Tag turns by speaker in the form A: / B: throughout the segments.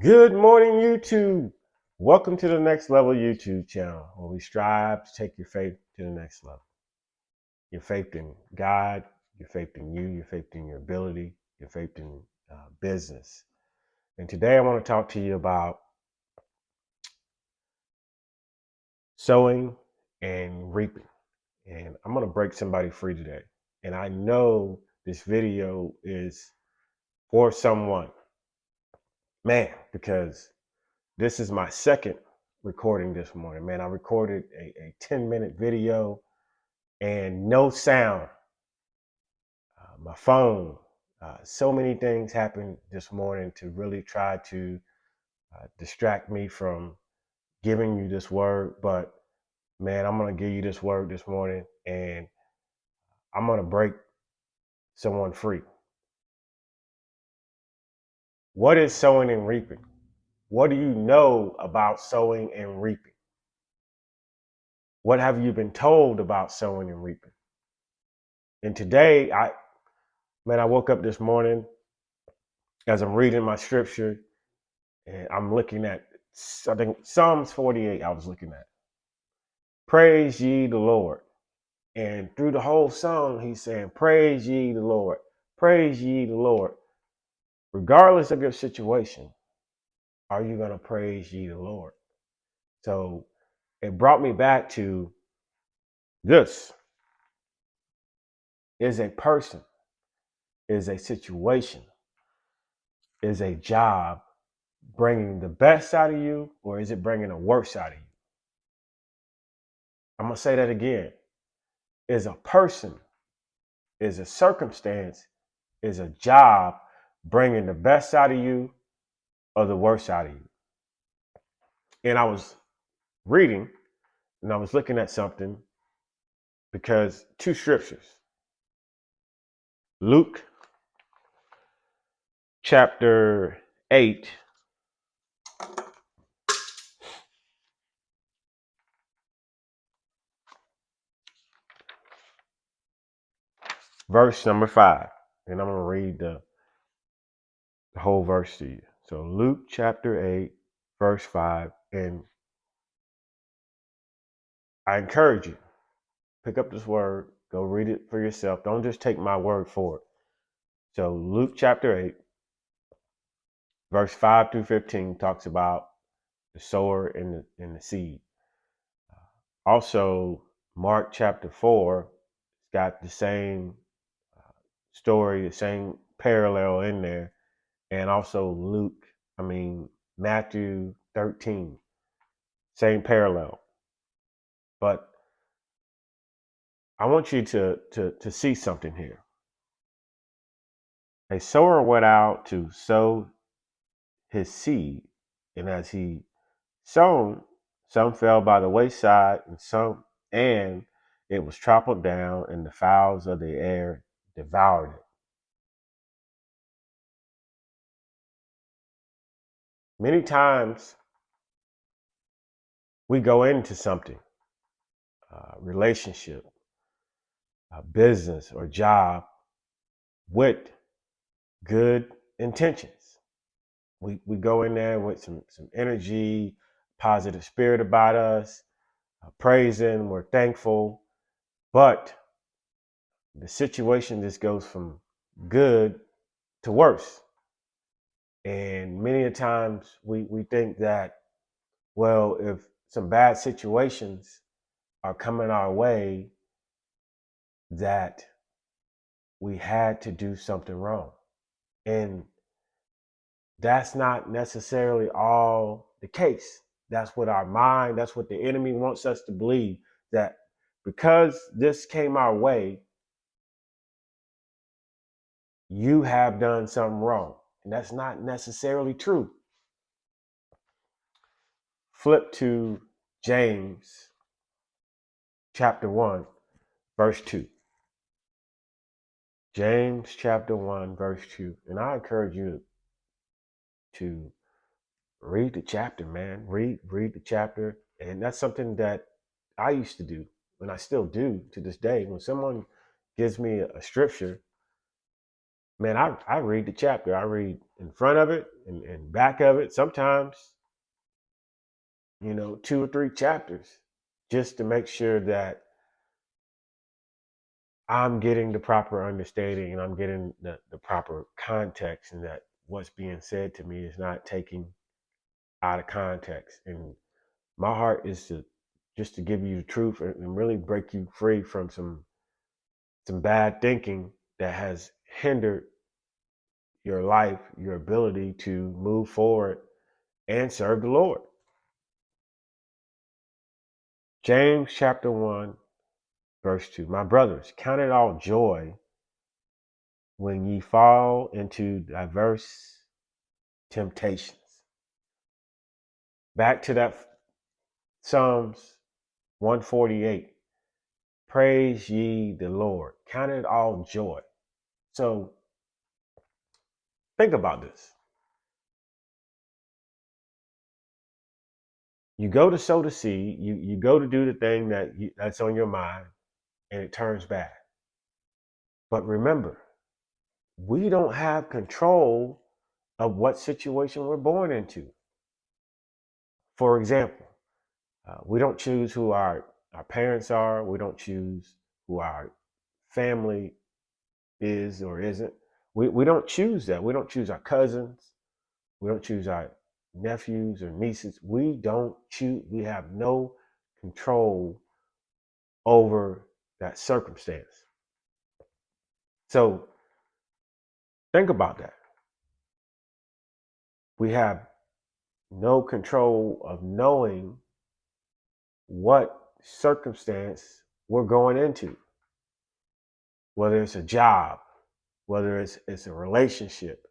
A: Good morning, YouTube. Welcome to the Next Level YouTube channel, where we strive to take your faith to the next level. Your faith in God, your faith in you, your faith in your ability, your faith in business. And today I want to talk to you about sowing and reaping. And I'm going to break somebody free today. And I know this video is for someone, man, because this is my second recording this morning. Man, I recorded a 10-minute video and no sound. My phone, so many things happened this morning to really try to distract me from giving you this word. But man, I'm going to give you this word this morning and I'm going to break someone free. What is sowing and reaping? What do you know about sowing and reaping? What have you been told about sowing and reaping? And today, I woke up this morning as I'm reading my scripture and I'm looking at, I think, Psalms 48. I was looking at, praise ye the Lord. And through the whole song, he's saying, praise ye the Lord, praise ye the Lord. Regardless of your situation, are you going to praise ye the Lord? So it brought me back to this: is a person, is a situation, is a job bringing the best out of you, or is it bringing the worst out of you? I'm going to say that again. Is a person, is a circumstance, is a job bringing the best out of you or the worst out of you? And I was reading and I was looking at something, because two scriptures, Luke chapter 8, verse number 5. And I'm going to read the whole verse to you. So Luke chapter 8, verse 5. And I encourage you, pick up this word, go read it for yourself. Don't just take my word for it. So Luke chapter 8, verse 5 through 15 talks about the sower and the seed. Also, Mark chapter 4 got the same story, the same parallel in there. And also Matthew 13, same parallel. But I want you to see something here. A sower went out to sow his seed, and as he sown, some fell by the wayside, and it was trampled down, and the fowls of the air devoured it. Many times we go into something, relationship, business, or job, with good intentions. We go in there with some energy, positive spirit about us, praising, we're thankful, but the situation just goes from good to worse. And many a times we think that, well, if some bad situations are coming our way, that we had to do something wrong. And that's not necessarily all the case. That's what our mind, that's what the enemy wants us to believe, that because this came our way, you have done something wrong. And that's not necessarily true. Flip to James chapter 1, verse 2. James chapter 1, verse 2. And I encourage you to read the chapter, man. Read the chapter. And that's something that I used to do, and I still do to this day. When someone gives me a scripture, man, I read the chapter. I read in front of it and back of it, sometimes, 2 or 3 chapters, just to make sure that I'm getting the proper understanding and I'm getting the proper context, and that what's being said to me is not taking out of context. And my heart is to just to give you the truth and really break you free from some bad thinking that has hindered your life, your ability to move forward and serve the Lord. James chapter 1, verse 2. My brothers, count it all joy when ye fall into diverse temptations. Back to that Psalms 148. Praise ye the Lord. Count it all joy. So think about this. You go to sow the seed, you go to do the thing that's on your mind, and it turns bad. But remember, we don't have control of what situation we're born into. For example, we don't choose who our parents are. We don't choose who our family is or isn't. We don't choose that. We don't choose our cousins. We don't choose our nephews or nieces. We don't choose. We have no control over that circumstance. So think about that. We have no control of knowing what circumstance we're going into, whether it's a job, whether it's a relationship.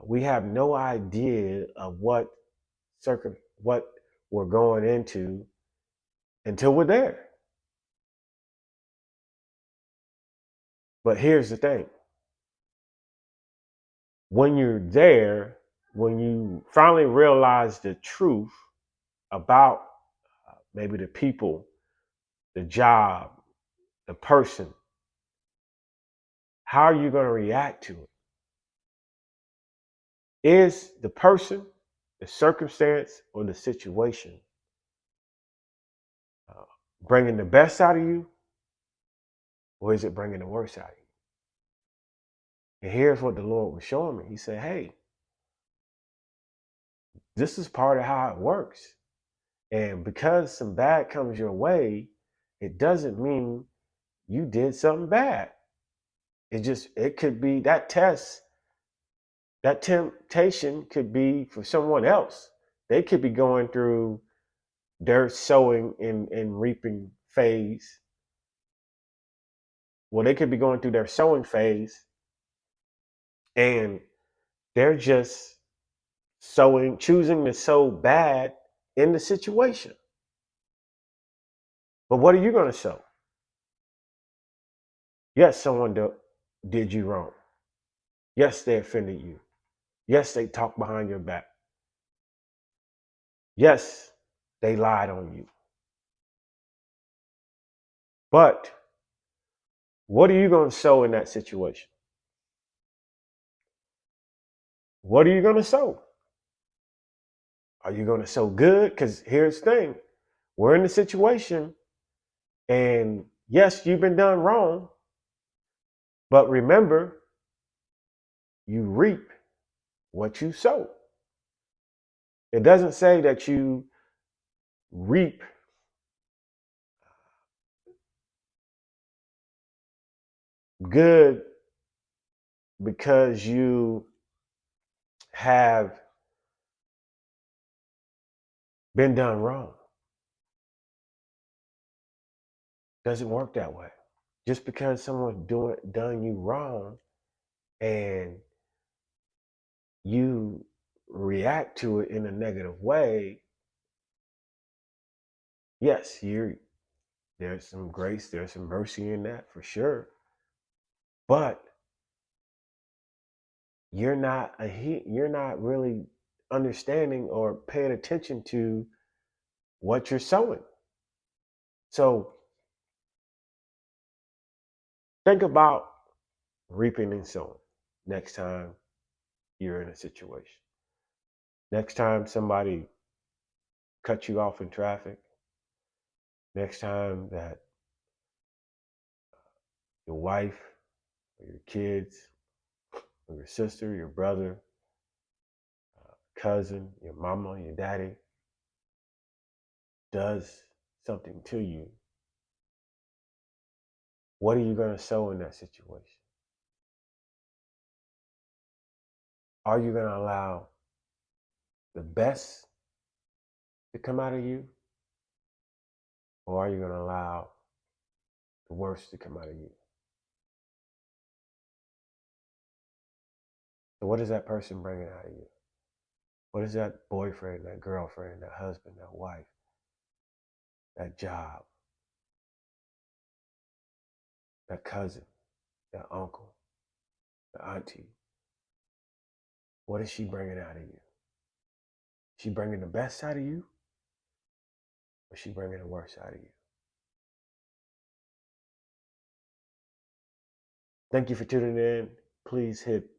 A: We have no idea of what we're going into until we're there. But here's the thing. When you're there, when you finally realize the truth about maybe the people, the job, the person, how are you going to react to it? Is the person, the circumstance, or the situation bringing the best out of you, or is it bringing the worst out of you? And here's what the Lord was showing me. He said, hey, this is part of how it works. And because some bad comes your way, it doesn't mean you did something bad. It could be that test, that temptation could be for someone else. They could be going through their sowing and reaping phase. Well, they could be going through their sowing phase and they're just choosing to sow bad in the situation. But what are you going to sow? Yes, someone did you wrong. Yes, they offended you. Yes, they talked behind your back. Yes, they lied on you. But what are you going to sow in that situation? What are you going to sow? Are you going to sow good? Because here's the thing. We're in the situation, and yes, you've been done wrong. But remember, you reap what you sow. It doesn't say that you reap good because you have been done wrong. It doesn't work that way. Just because someone's done you wrong and you react to it in a negative way, yes, there's some grace, there's some mercy in that for sure. But you're not really understanding or paying attention to what you're sowing. So think about reaping and sowing next time you're in a situation. Next time somebody cuts you off in traffic, next time that your wife or your kids or your sister, your brother, cousin, your mama, your daddy does something to you, what are you going to sow in that situation? Are you going to allow the best to come out of you? Or are you going to allow the worst to come out of you? So what is that person bringing out of you? What is that boyfriend, that girlfriend, that husband, that wife, that job, that cousin, that uncle, the auntie? What is she bringing out of you? Is she bringing the best out of you? Or is she bringing the worst out of you? Thank you for tuning in. Please hit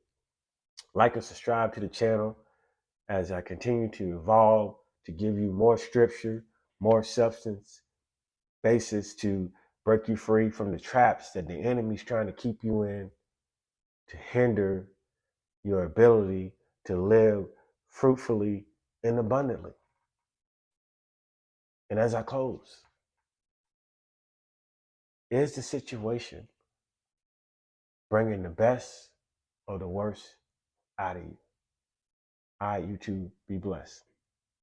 A: like and subscribe to the channel as I continue to evolve to give you more scripture, more substance, basis to break you free from the traps that the enemy's trying to keep you in, to hinder your ability to live fruitfully and abundantly. And as I close, is the situation bringing the best or the worst out of you? All right, you two, be blessed.